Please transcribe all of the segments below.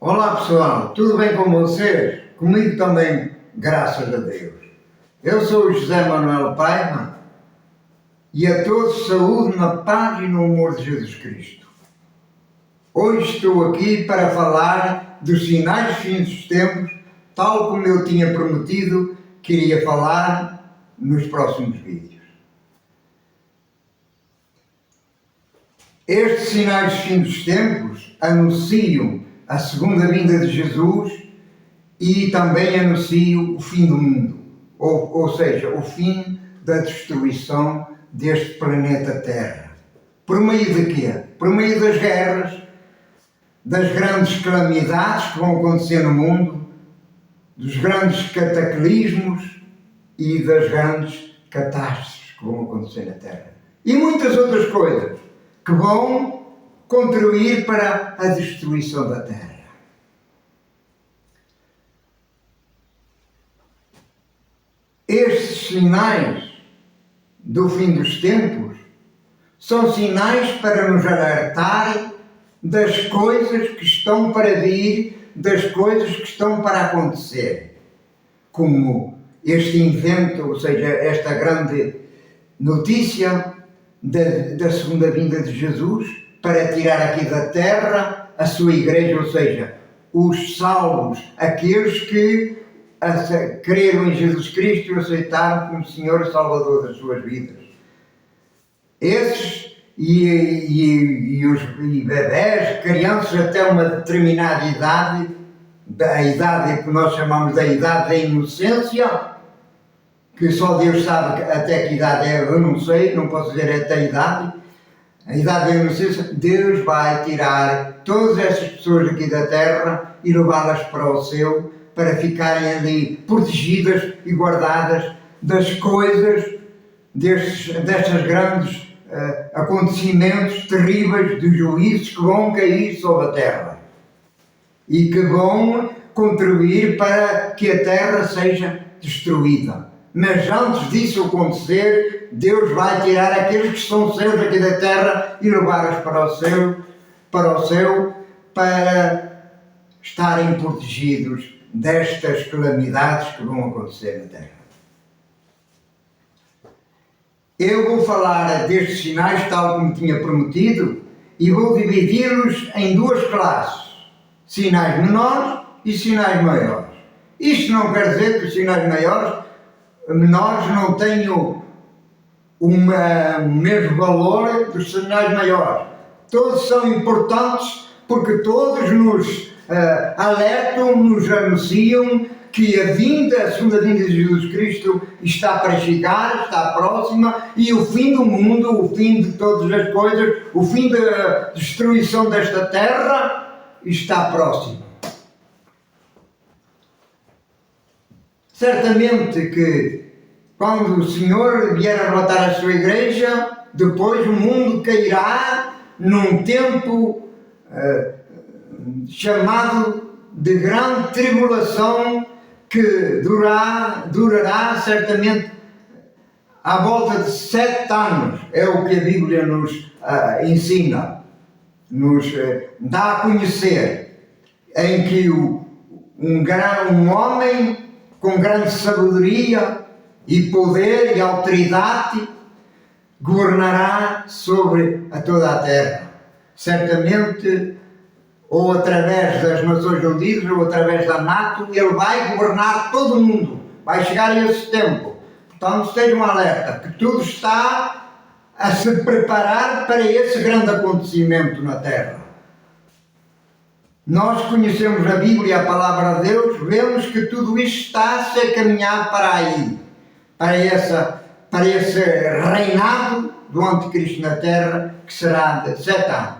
Olá pessoal, tudo bem com vocês? Comigo também, graças a Deus. Eu sou o José Manuel Paiva e a todos saúde na paz e no amor de Jesus Cristo. Hoje estou aqui para falar dos sinais dos fins dos tempos, tal como eu tinha prometido que iria falar nos próximos vídeos. Estes sinais dos fins dos tempos anunciam a segunda vinda de Jesus e também anunciam o fim do mundo, ou seja, o fim da destruição deste planeta Terra. Por meio de quê? Por meio das guerras, das grandes calamidades que vão acontecer no mundo, dos grandes cataclismos e das grandes catástrofes que vão acontecer na Terra. E muitas outras coisas que vão contribuir para a destruição da Terra. Estes sinais do fim dos tempos são sinais para nos alertar das coisas que estão para vir, das coisas que estão para acontecer. Como este evento, ou seja, esta grande notícia da segunda vinda de Jesus, para tirar aqui da terra a sua igreja, ou seja, os salvos, aqueles que creram em Jesus Cristo e aceitaram como Senhor e Salvador das suas vidas. Esses e bebés, crianças até uma determinada idade, a idade que nós chamamos da idade da inocência, que só Deus sabe até que idade é, eu não sei, não posso dizer até a idade da inocência. Deus vai tirar todas essas pessoas aqui da terra e levá-las para o céu, para ficarem ali protegidas e guardadas das coisas, destes grandes acontecimentos terríveis de juízos que vão cair sobre a terra e que vão contribuir para que a terra seja destruída. Mas antes disso acontecer, Deus vai tirar aqueles que estão seus aqui da terra e levá-los para o céu para estarem protegidos destas calamidades que vão acontecer na terra. Eu vou falar destes sinais tal como tinha prometido e vou dividi-los em duas classes: sinais menores e sinais maiores. Isto não quer dizer que os sinais menores não tenham o mesmo valor dos sinais maiores. Todos são importantes porque todos nos alertam, nos anunciam que a segunda vinda de Jesus Cristo está para chegar, está próxima, e o fim do mundo, o fim de todas as coisas, o fim da destruição desta terra está próximo. Certamente que quando o Senhor vier arrebatar a sua igreja, depois o mundo cairá num tempo chamado de grande tribulação, que durará certamente à volta de 7 anos. É o que a Bíblia nos ensina, nos dá a conhecer, em que um homem com grande sabedoria e poder e autoridade governará sobre toda a terra. Certamente, ou através das Nações Unidas, ou através da NATO, ele vai governar todo o mundo. Vai chegar a esse tempo. Portanto, estejam alerta, que tudo está a se preparar para esse grande acontecimento na Terra. Nós conhecemos a Bíblia e a Palavra de Deus, vemos que tudo isto está-se a caminhar para aí, para esse reinado do Anticristo na Terra, que será de 7 anos.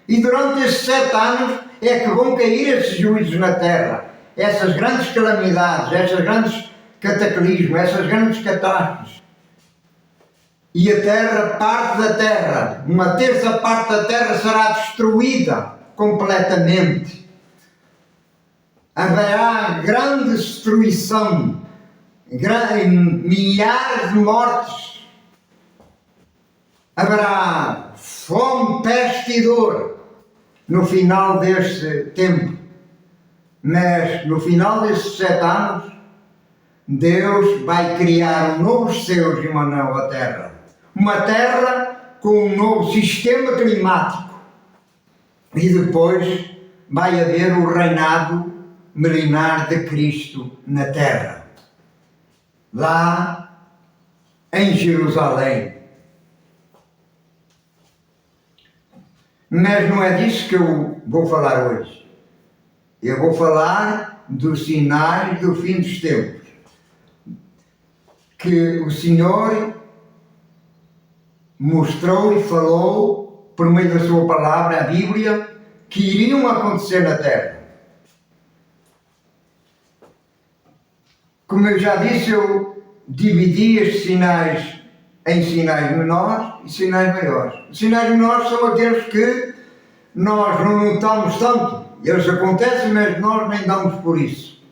E durante esses 7 anos é que vão cair esses juízos na terra, essas grandes calamidades, esses grandes cataclismos, essas grandes catástrofes. E a terra, parte da terra, uma terça parte da terra será destruída completamente. Haverá grande destruição, milhares de mortes. Haverá fome, peste e dor no final deste tempo. Mas no final destes 7 anos, Deus vai criar novos céus e uma nova terra. Uma terra com um novo sistema climático. E depois vai haver o reinado milenar de Cristo na terra. Lá em Jerusalém. Mas não é disso que eu vou falar hoje. Eu vou falar dos sinais do fim dos tempos. Que o Senhor mostrou e falou, por meio da sua palavra, a Bíblia, que iriam acontecer na terra. Como eu já disse, eu dividi estes sinais em sinais menores e sinais maiores. Os sinais menores são aqueles que nós não notamos tanto. Eles acontecem, mas nós nem damos por isso.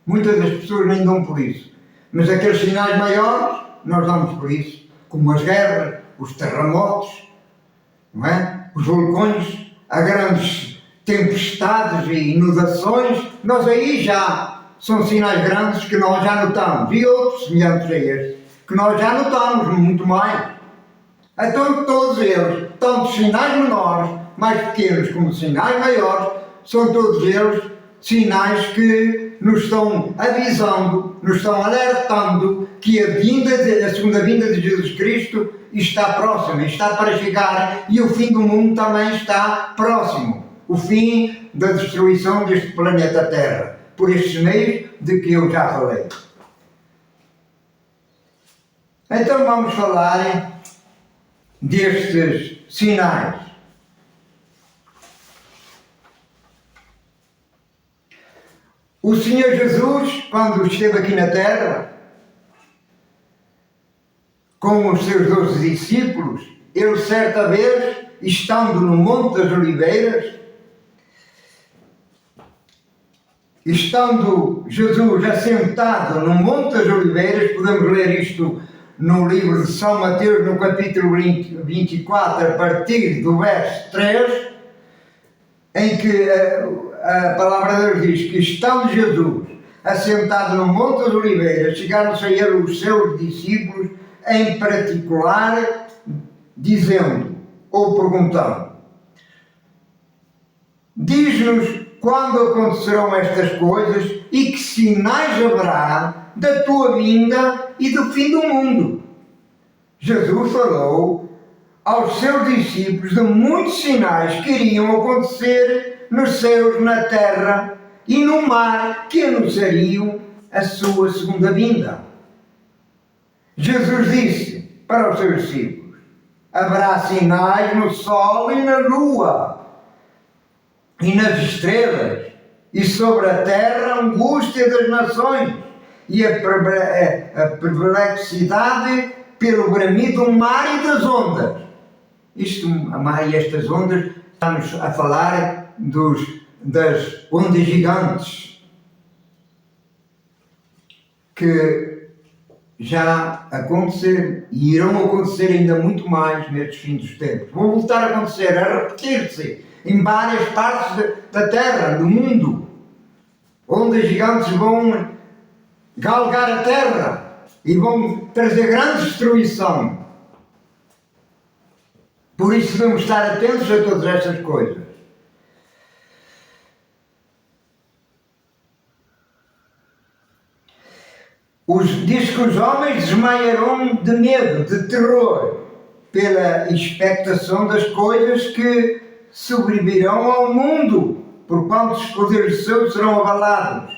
Muitas das pessoas nem dão por isso. Mas aqueles sinais maiores, nós damos por isso. Como as guerras, os terremotos, não é? Os vulcões, as grandes tempestades e inundações. Nós aí já são sinais grandes que nós já notamos. E outros semelhantes a estes, que nós já notamos muito mais. Então todos eles, tanto sinais menores, mais pequenos como sinais maiores, são todos eles sinais que nos estão avisando, nos estão alertando que a segunda vinda de Jesus Cristo está próxima, está para chegar, e o fim do mundo também está próximo. O fim da destruição deste planeta Terra, por estes meios de que eu já falei. Então vamos falar destes sinais. O Senhor Jesus, quando esteve aqui na terra, com os seus 12 discípulos, ele certa vez, estando no Monte das Oliveiras, estando Jesus assentado no Monte das Oliveiras, podemos ler isto no livro de São Mateus, no capítulo 24, a partir do verso 3, em que a palavra de Deus diz que, estando Jesus assentado no Monte das Oliveiras, chegaram-se a ele os seus discípulos, em particular, dizendo, ou perguntando, diz-nos quando acontecerão estas coisas e que sinais haverá da tua vinda e do fim do mundo. Jesus falou aos seus discípulos de muitos sinais que iriam acontecer nos céus, na terra e no mar, que anunciariam a sua segunda vinda. Jesus disse para os seus discípulos, haverá sinais no sol e na lua e nas estrelas, e sobre a terra a angústia das nações e a perplexidade pelo bramido do mar e das ondas. Isto, a mar e estas ondas, estamos a falar das ondas gigantes que já aconteceram e irão acontecer ainda muito mais nestes fins dos tempos. Vão voltar a acontecer, a repetir-se em várias partes da terra, do mundo. Ondas gigantes vão galgar a terra e vão trazer grande destruição. Por isso devemos estar atentos a todas estas coisas. Diz que os homens desmaiarão de medo, de terror, pela expectação das coisas que sobrevirão ao mundo, porquanto os poderes de Deus serão abalados,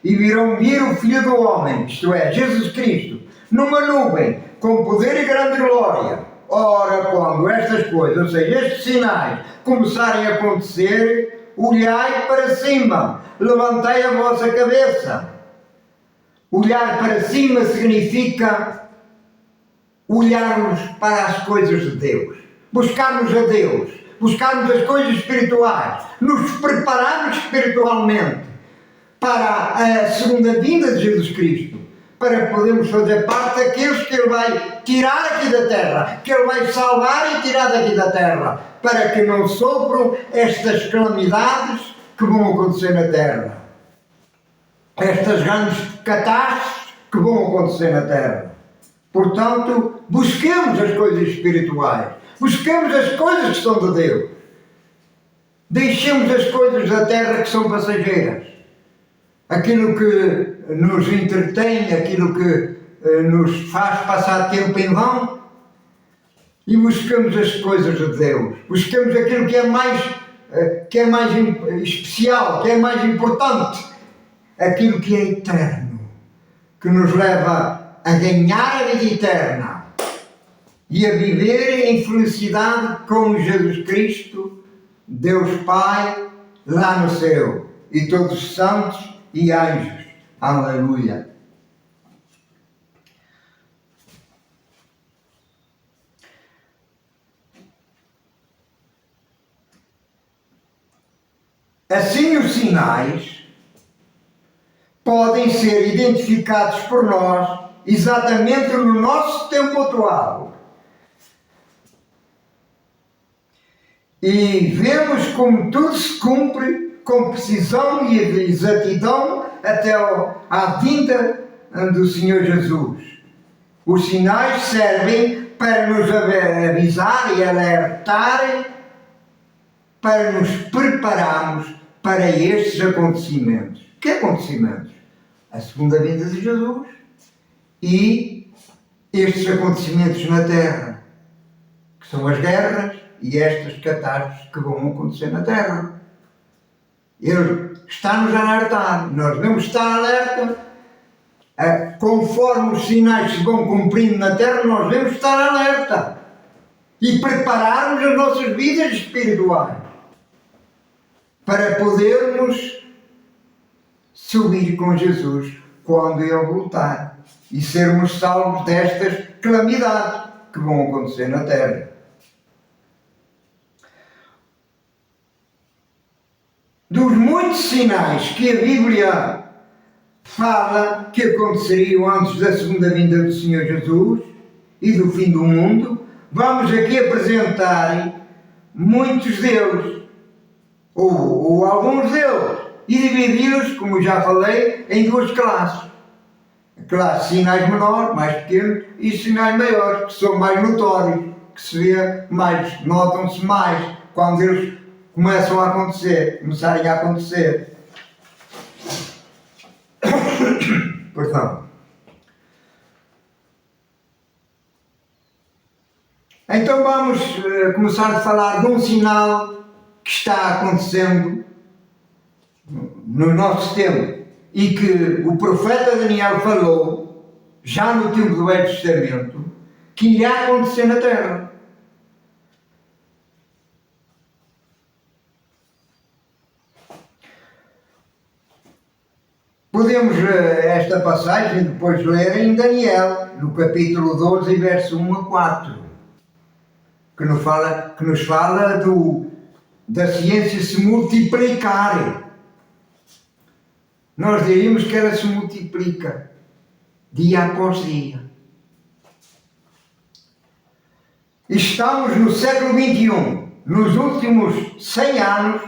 e virão vir o Filho do Homem, isto é, Jesus Cristo, numa nuvem, com poder e grande glória. Ora, quando estas coisas, ou seja, estes sinais, começarem a acontecer, olhai para cima, levantei a vossa cabeça. Olhar para cima significa olharmos para as coisas de Deus, buscarmos a Deus, buscarmos as coisas espirituais, nos prepararmos espiritualmente para a segunda vinda de Jesus Cristo, para podermos fazer parte daqueles que Ele vai tirar aqui da terra, que Ele vai salvar e tirar daqui da terra, para que não sofram estas calamidades que vão acontecer na terra, estas grandes catástrofes que vão acontecer na terra. Portanto, busquemos as coisas espirituais, busquemos as coisas que são de Deus, deixemos as coisas da terra que são passageiras, aquilo que nos entretém, aquilo que nos faz passar tempo em vão, e buscamos as coisas de Deus, buscamos aquilo que é mais especial, que é mais importante, aquilo que é eterno, que nos leva a ganhar a vida eterna e a viver em felicidade com Jesus Cristo, Deus Pai, lá no céu, e todos os santos e anjos. Aleluia. Assim, os sinais podem ser identificados por nós exatamente no nosso tempo atual. E vemos como tudo se cumpre com precisão e exatidão até à vinda do Senhor Jesus. Os sinais servem para nos avisar e alertar, para nos prepararmos para estes acontecimentos. Que acontecimentos? A segunda vinda de Jesus e estes acontecimentos na terra, que são as guerras e estas catástrofes que vão acontecer na terra. Ele está-nos a alertar, nós devemos estar alerta, conforme os sinais se vão cumprindo na terra, nós devemos estar alerta e prepararmos as nossas vidas espirituais para podermos subir com Jesus quando Ele voltar e sermos salvos destas calamidades que vão acontecer na terra. Dos muitos sinais que a Bíblia fala que aconteceriam antes da segunda vinda do Senhor Jesus e do fim do mundo, vamos aqui apresentar muitos deles, ou alguns deles, e dividi-los, como já falei, em duas classes. A classe sinais menores, mais pequenos, e sinais maiores, que são mais notórios, que se vê mais, notam-se mais, quando eles começam a acontecer, começarem a acontecer. Perdão. Então vamos começar a falar de um sinal que está acontecendo no nosso tempo e que o profeta Daniel falou, já no tempo do Velho Testamento, que irá acontecer na terra. Podemos esta passagem depois ler em Daniel, no capítulo 12, verso 1 a 4, que nos fala da ciência se multiplicar. Nós diríamos que ela se multiplica dia após dia. Estamos no século XXI. Nos últimos 100 anos,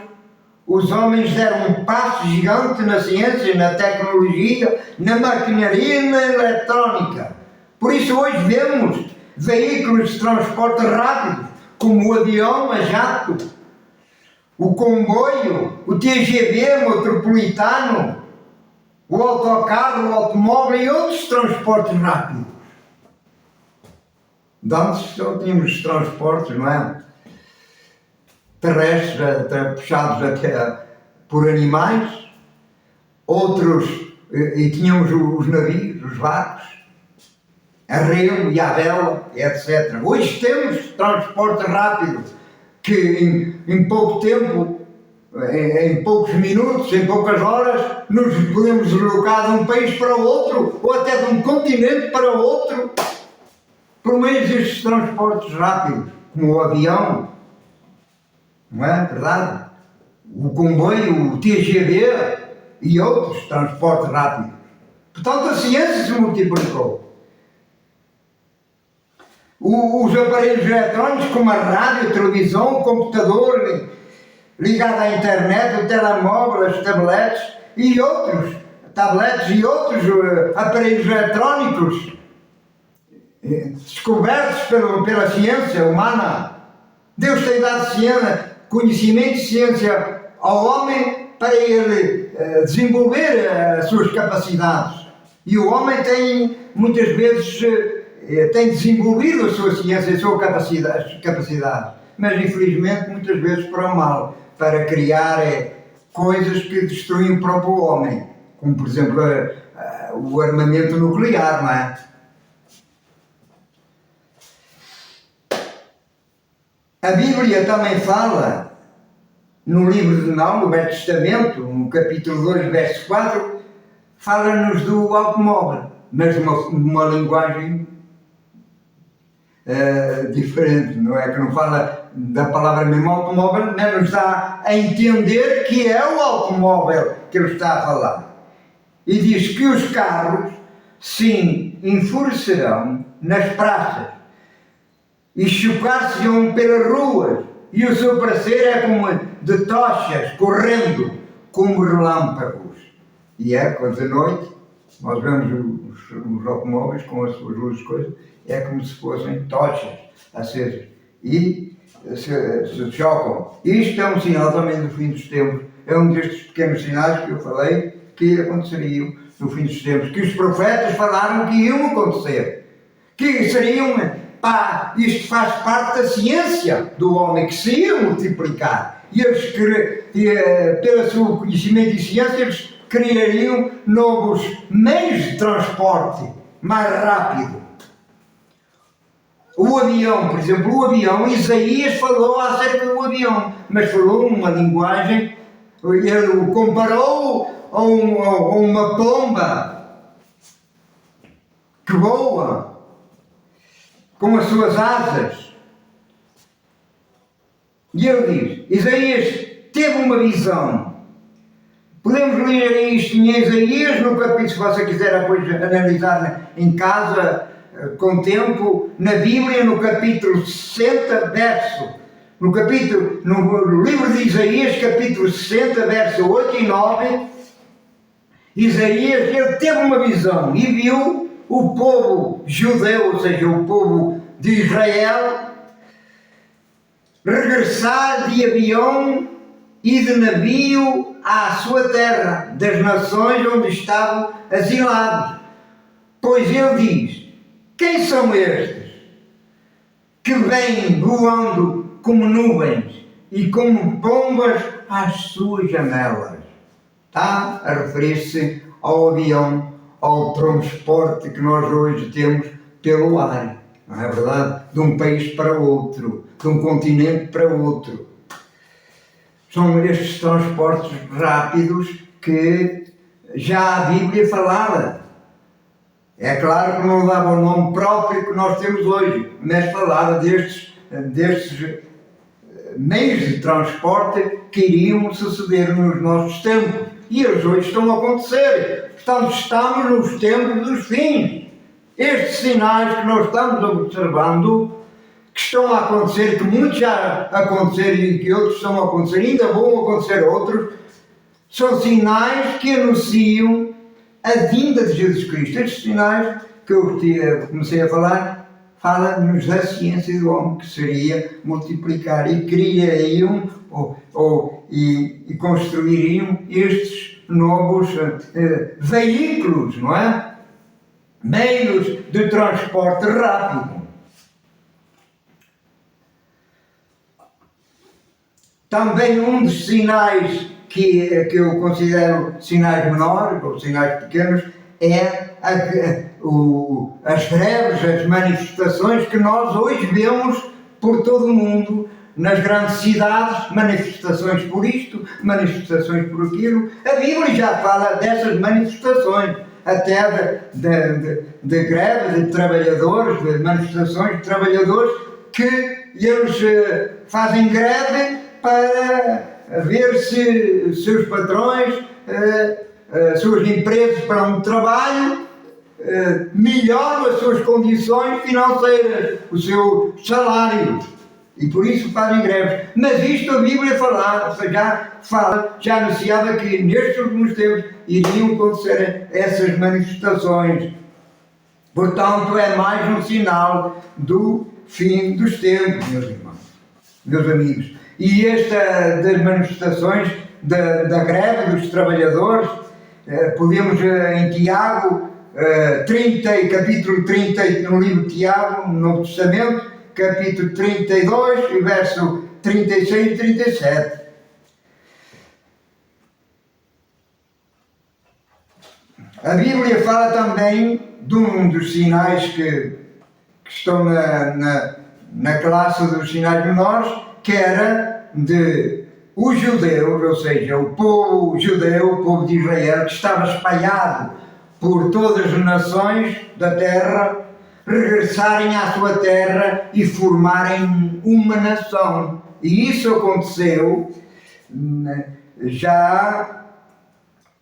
os homens deram um passo gigante na ciência, na tecnologia, na maquinaria e na eletrónica. Por isso hoje vemos veículos de transporte rápido, como o avião a jato, o comboio, o TGV metropolitano, o autocarro, o automóvel e outros transportes rápidos. De antes só tínhamos transportes, não é? Terrestres, puxados até por animais, outros, e tínhamos os navios, os barcos, a remo e a vela, etc. Hoje temos transporte rápido, que em pouco tempo, em poucos minutos, em poucas horas, nos podemos deslocar de um país para outro, ou até de um continente para outro, por meio destes transportes rápidos, como o avião, não é verdade? O comboio, o TGV e outros transportes rápidos. Portanto, a ciência se multiplicou. Os aparelhos eletrónicos, como a rádio, a televisão, o computador ligado à internet, o telemóvel, as tabletes e outros aparelhos eletrónicos descobertos pela ciência humana. Deus tem dado ciência, conhecimento e ciência ao homem para ele desenvolver as suas capacidades. E o homem tem, muitas vezes, tem desenvolvido a sua ciência e a sua capacidade, mas infelizmente muitas vezes para o mal, para criar coisas que destruem o próprio homem, como por exemplo o armamento nuclear, não é? A Bíblia também fala, no livro no Velho Testamento, no capítulo 2, verso 4, fala-nos do automóvel, mas uma linguagem diferente, não é? Que não fala da palavra mesmo automóvel, mas nos dá a entender que é o automóvel que ele está a falar. E diz que os carros, sim, enfurecerão nas praças e chocar-se-ão pelas ruas, e o seu parecer é como de tochas correndo como relâmpagos. E é, quando de noite nós vemos os automóveis com as suas luzes, coisas, é como se fossem tochas acesas e se chocam. Isto é um sinal também do fim dos tempos, é um destes pequenos sinais que eu falei que aconteceriam no fim dos tempos, que os profetas falaram que iam acontecer, que seriam, isto faz parte da ciência do homem, que se ia multiplicar, e eles, pelo seu conhecimento e ciência, eles criariam novos meios de transporte mais rápido. O avião, por exemplo, o avião, Isaías falou acerca do avião, mas falou uma linguagem, ele o comparou a uma pomba que voa com as suas asas. E ele diz, Isaías teve uma visão. Podemos ler isto em Isaías, no capítulo, se você quiser depois analisar em casa, com tempo, na Bíblia, no capítulo 60, no livro de Isaías, capítulo 60, verso 8 e 9, Isaías, ele teve uma visão e viu o povo judeu, ou seja, o povo de Israel, regressar de avião e de navio à sua terra, das nações onde estavam asilados. Pois ele diz, quem são estes que vêm voando como nuvens e como pombas às suas janelas? Está a referir-se ao avião, ao transporte que nós hoje temos pelo ar, não é verdade? De um país para outro, de um continente para outro. São estes transportes rápidos que já a Bíblia falava. É claro que não dava o nome próprio que nós temos hoje, mas falava destes meios de transporte que iriam suceder nos nossos tempos. E eles hoje estão a acontecer. Portanto, estamos nos tempos dos fins. Estes sinais que nós estamos observando, que estão a acontecer, que muitos já aconteceram e que outros estão a acontecer, ainda vão acontecer outros, são sinais que anunciam a vinda de Jesus Cristo. Estes sinais que eu comecei a falar, fala-nos da ciência do homem, que seria multiplicar e criariam e construiriam estes novos veículos, não é? Meios de transporte rápido. Também um dos sinais que eu considero sinais menores ou sinais pequenos é as greves, as manifestações que nós hoje vemos por todo o mundo, nas grandes cidades, manifestações por isto, manifestações por aquilo. A Bíblia já fala dessas manifestações, até de greve de trabalhadores, de manifestações de trabalhadores, que eles fazem greve para ver se seus patrões suas empresas para um trabalho, melhoram as suas condições financeiras, o seu salário, e por isso fazem greves. Mas isto a Bíblia já anunciava que nestes últimos tempos iriam acontecer essas manifestações. Portanto, é mais um sinal do fim dos tempos, meus irmãos, meus amigos. E esta das manifestações da greve dos trabalhadores, podemos em Tiago 30, capítulo 30, no livro de Tiago, no Novo Testamento, capítulo 32, verso 36 e 37. A Bíblia fala também de um dos sinais que estão na classe dos sinais menores, que era de os judeus, ou seja, o povo judeu, o povo de Israel, que estava espalhado por todas as nações da terra, regressarem à sua terra e formarem uma nação. E isso aconteceu já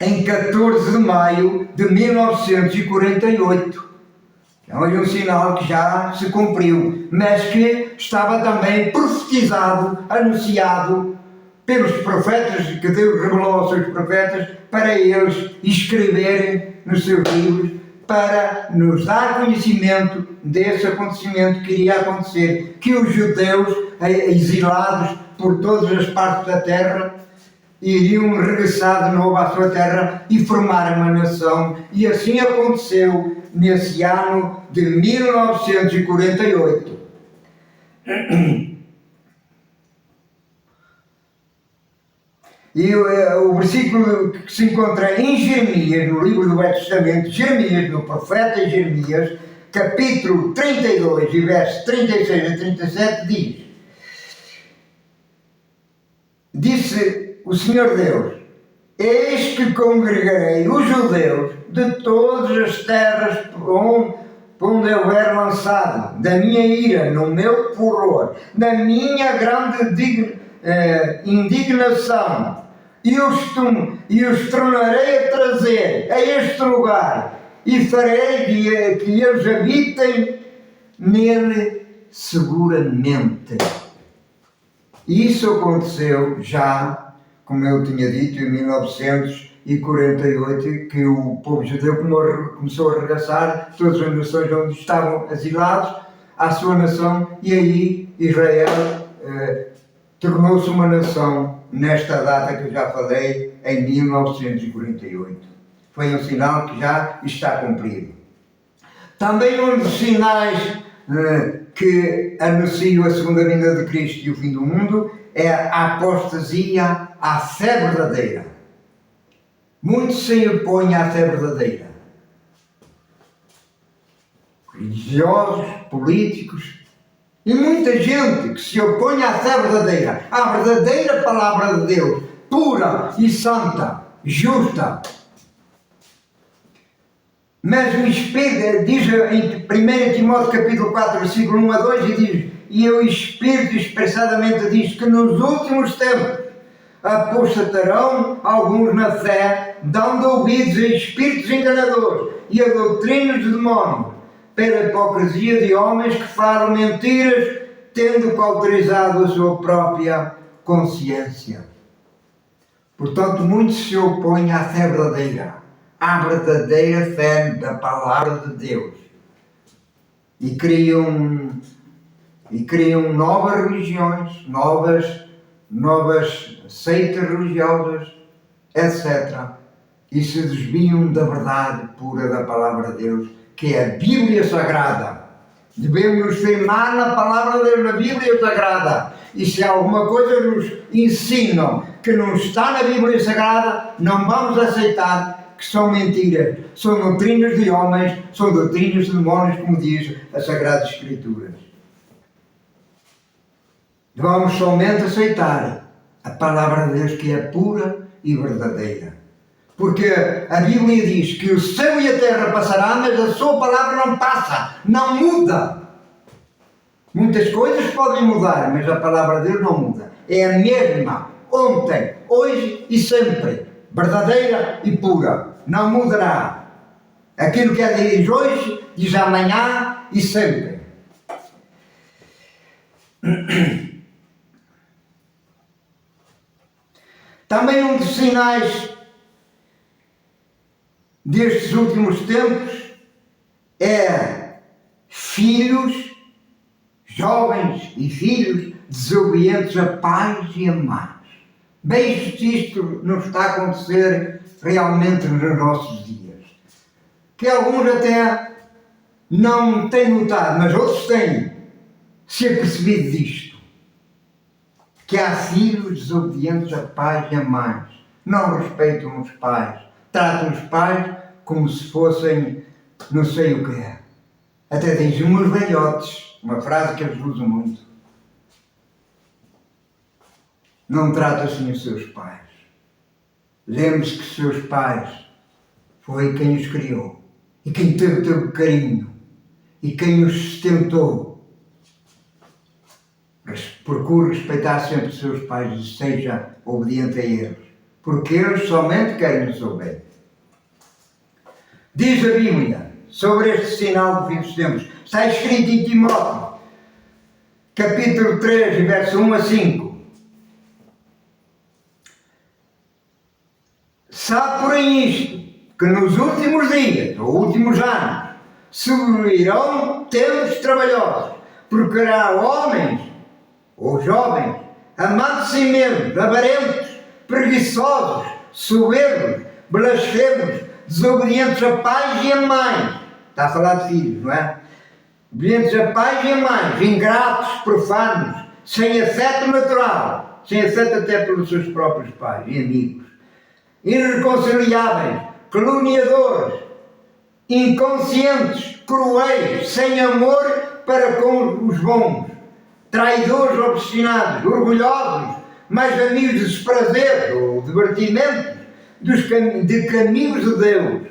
em 14 de maio de 1948. É um sinal que já se cumpriu, mas que estava também profetizado, anunciado pelos profetas, que Deus revelou aos seus profetas, para eles escreverem nos seus livros, para nos dar conhecimento desse acontecimento que iria acontecer, que os judeus, exilados por todas as partes da terra, iriam regressar de novo à sua terra e formar uma nação. E assim aconteceu nesse ano de 1948. E o versículo que se encontra em Jeremias, no livro do Velho Testamento, Jeremias, no profeta Jeremias, capítulo 32, e versos 36 a 37, disse o Senhor Deus: eis que congregarei os judeus de todas as terras onde houver lançado da minha ira, no meu furor, na minha grande indignação, e os tornarei a trazer a este lugar, e farei que eles habitem nele seguramente. Isso aconteceu já, como eu tinha dito, em 1948, que o povo judeu começou a regressar, todas as nações onde estavam asilados, à sua nação, e aí Israel tornou-se uma nação nesta data que eu já falei, em 1948. Foi um sinal que já está cumprido. Também um dos sinais que anunciam a segunda vinda de Cristo e o fim do mundo é a apostasia à fé verdadeira. Muitos se opõem à fé verdadeira. Religiosos, políticos, e muita gente que se opõe à fé verdadeira, à verdadeira palavra de Deus, pura e santa, justa. Mas o Espírito, diz em 1 Timóteo capítulo 4, versículo 1 a 2, e o Espírito expressadamente diz que nos últimos tempos apostatarão alguns na fé, dando ouvidos a espíritos enganadores e a doutrinas de demónios, pela hipocrisia de homens que falam mentiras, tendo cauterizado a sua própria consciência. Portanto, muitos se opõem à fé verdadeira, à verdadeira fé da palavra de Deus, e criam novas religiões, novas seitas religiosas, etc. E se desviam da verdade pura da palavra de Deus, que é a Bíblia Sagrada. Devemos nos firmar na palavra de Deus, na Bíblia Sagrada. E se alguma coisa nos ensinam que não está na Bíblia Sagrada, não vamos aceitar, que são mentiras. São doutrinas de homens, são doutrinas de demónios, como diz as Sagradas Escrituras. Vamos somente aceitar a palavra de Deus, que é pura e verdadeira. Porque a Bíblia diz que o céu e a terra passarão, mas a sua palavra não passa, não muda. Muitas coisas podem mudar, mas a palavra de Deus não muda. É a mesma, ontem, hoje e sempre. verdadeira e pura. Não mudará. Aquilo que diz hoje, diz amanhã e sempre. Também um dos sinais destes últimos tempos é filhos, jovens e filhos desobedientes a pais e a mães. Bem, isto não está a acontecer realmente nos nossos dias. Que alguns até não têm notado, mas outros têm se apercebido disto. Que há filhos desobedientes a pais e a mães. Não respeitam os pais. Tratam os pais como se fossem não sei o que é. Até dizem uns velhotes. Uma frase que eles usam muito. Não trata assim os seus pais. Lembre-se que seus pais foi quem os criou. E quem teve carinho. E quem os sustentou. Mas procure respeitar sempre os seus pais e seja obediente a eles. Porque eles somente querem o seu bem. Diz a Bíblia sobre este sinal do fim dos tempos. Está escrito em Timóteo, capítulo 3, verso 1 a 5. Sabe, porém, isto, que nos últimos dias, ou últimos anos, surgirão tempos trabalhosos, porque há homens, ou jovens, amantes de si mesmos, avarentos, preguiçosos, soberbos, blasfemos, desobedientes a pais e a mães. Está a falar de filhos, não é? Obedientes a pais e a mães, ingratos, profanos, sem afeto natural, sem afeto até pelos seus próprios pais e amigos, irreconciliáveis, caluniadores, inconscientes, cruéis, sem amor para com os bons, traidores obstinados, orgulhosos, mais amigos dos prazeres ou divertimentos de caminhos de Deus,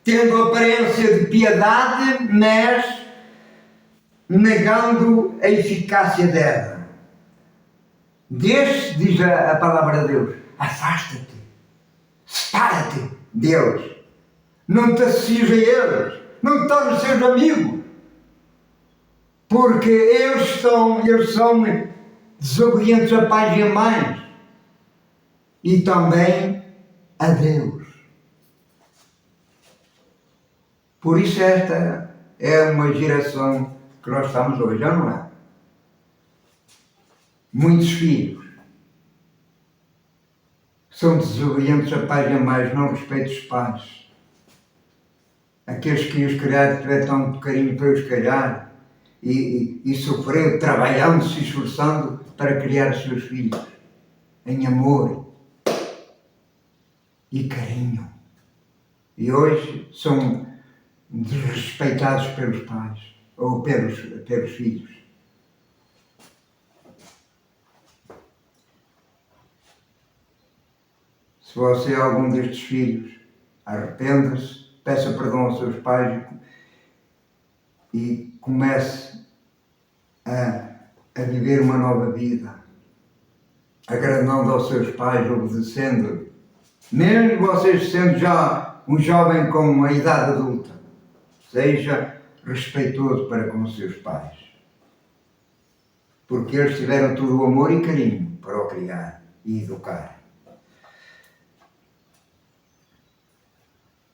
tendo aparência de piedade, mas negando a eficácia dela. Destes, diz a palavra de Deus, afasta-te, separa-te deles, não te associes a eles, não te tornes seus amigos, porque eles são desobedientes a pais e a mães e também a Deus. Por isso esta é uma geração que nós estamos hoje, já não é? Muitos filhos são desobedientes a pais e a mães, não respeitam os pais. Aqueles que os criaram tiveram tanto carinho para os criar e sofreram, trabalhando, se esforçando para criar os seus filhos em amor e carinho. E hoje são desrespeitados pelos pais ou pelos filhos. Se você é algum destes filhos, arrependa-se, peça perdão aos seus pais e comece a viver uma nova vida, agradando aos seus pais, obedecendo, mesmo vocês sendo já um jovem com uma idade adulta, seja respeitoso para com os seus pais, porque eles tiveram todo o amor e carinho para o criar e educar.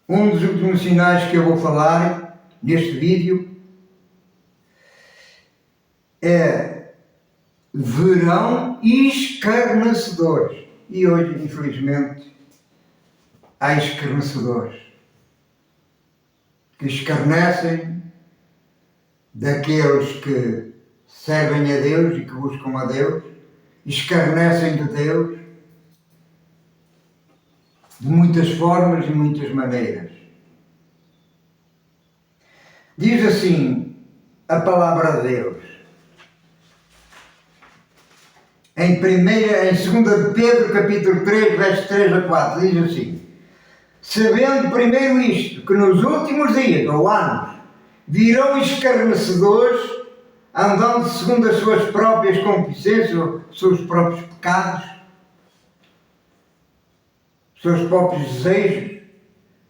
Um dos últimos sinais que eu vou falar neste vídeo é verão escarnecedores. E hoje, infelizmente, há escarnecedores que escarnecem daqueles que servem a Deus e que buscam a Deus, escarnecem de Deus de muitas formas e muitas maneiras. Diz assim a palavra de Deus, em 2 de Pedro, capítulo 3, versos 3 a 4, diz assim: sabendo primeiro isto, que nos últimos dias ou anos virão escarnecedores, andando segundo as suas próprias concupiscências, os seus próprios pecados, seus próprios desejos,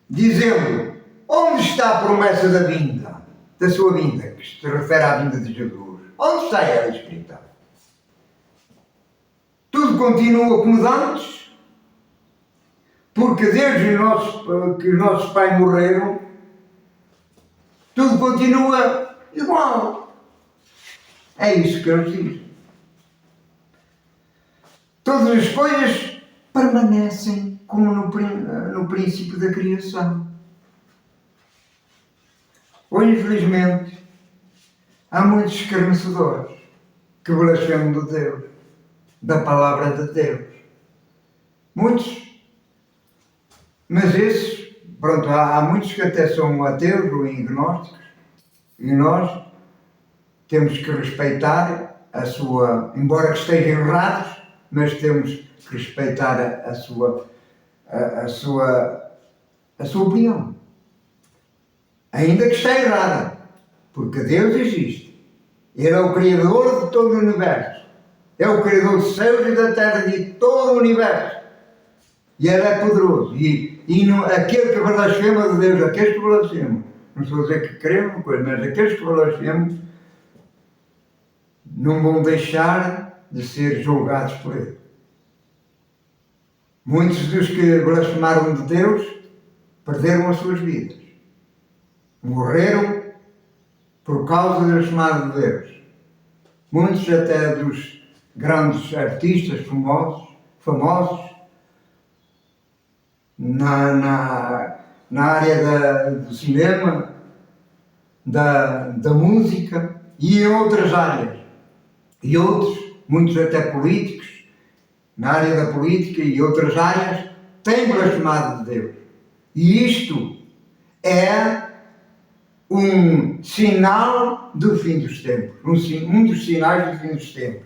dizendo: onde está a promessa da vinda, da sua vinda, que se refere à vinda de Jesus? Onde está ela escrita? Tudo continua como antes, porque desde que os nossos pais morreram, tudo continua igual. É isso que eles dizem. Todas as coisas permanecem como no princípio da criação. Hoje, infelizmente, há muitos escarnecedores que blasfemam de Deus, da palavra de Deus. Muitos. Mas esses, pronto, há muitos que até são ateus ou agnósticos, e nós temos que respeitar a sua, embora que estejam errados, mas temos que respeitar a sua opinião. Ainda que esteja errada, porque Deus existe. Ele é o Criador de todo o universo. É o Criador dos céus e da terra e de todo o universo. E Ele é poderoso. E não, aquele que blasfema de Deus, aqueles que blasfemam, não estou a dizer que queremos uma coisa, mas aqueles que blasfemam não vão deixar de ser julgados por Ele. Muitos dos que blasfemaram de Deus perderam as suas vidas. Morreram por causa de blasfemar de Deus. Muitos até dos grandes artistas famosos na área do cinema, da música e em outras áreas. E outros, muitos até políticos, na área da política e outras áreas, têm blasfemado de Deus. E isto é um sinal do fim dos tempos. Um dos sinais do fim dos tempos.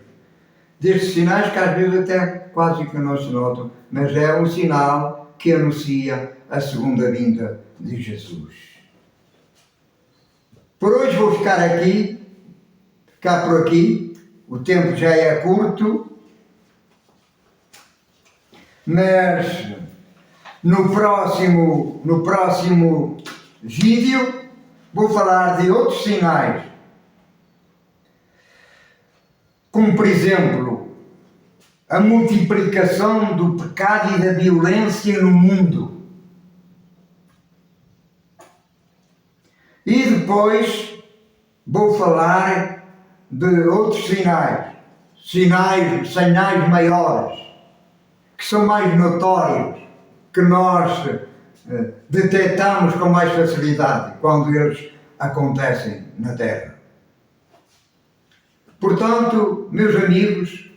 Destes sinais que às vezes até quase que não se notam, mas é um sinal que anuncia a segunda vinda de Jesus. Por hoje vou ficar por aqui. O tempo já é curto, mas no próximo vídeo vou falar de outros sinais, como por exemplo a multiplicação do pecado e da violência no mundo. E depois vou falar de outros sinais maiores, que são mais notórios, que nós detectamos com mais facilidade quando eles acontecem na Terra. Portanto, meus amigos,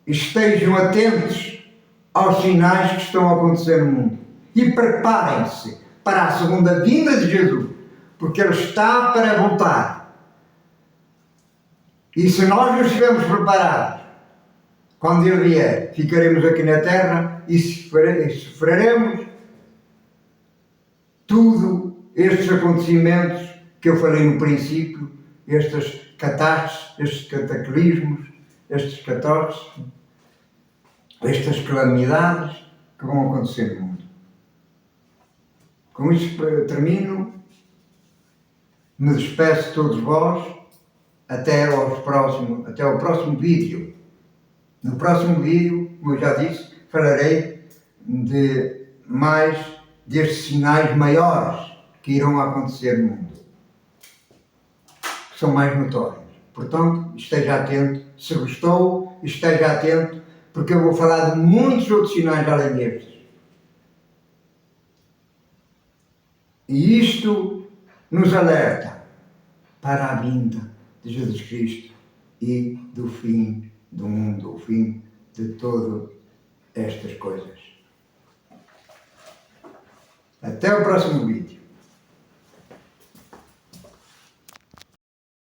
estejam atentos aos sinais que estão a acontecer no mundo e preparem-se para a segunda vinda de Jesus, porque Ele está para voltar. E se nós não estivermos preparados, quando Ele vier, ficaremos aqui na Terra e sofreremos tudo estes acontecimentos que eu falei no princípio, estas catástrofes, estes cataclismos, estes catástrofes, estas calamidades que vão acontecer no mundo. Com isto termino, me despeço de todos vós, até ao próximo vídeo. No próximo vídeo, como eu já disse, falarei de mais destes sinais maiores que irão acontecer no mundo, que são mais notórios. Portanto, esteja atento. Se gostou, esteja atento, porque eu vou falar de muitos outros sinais além destes. E isto nos alerta para a vinda de Jesus Cristo e do fim do mundo, o fim de todas estas coisas. Até o próximo vídeo.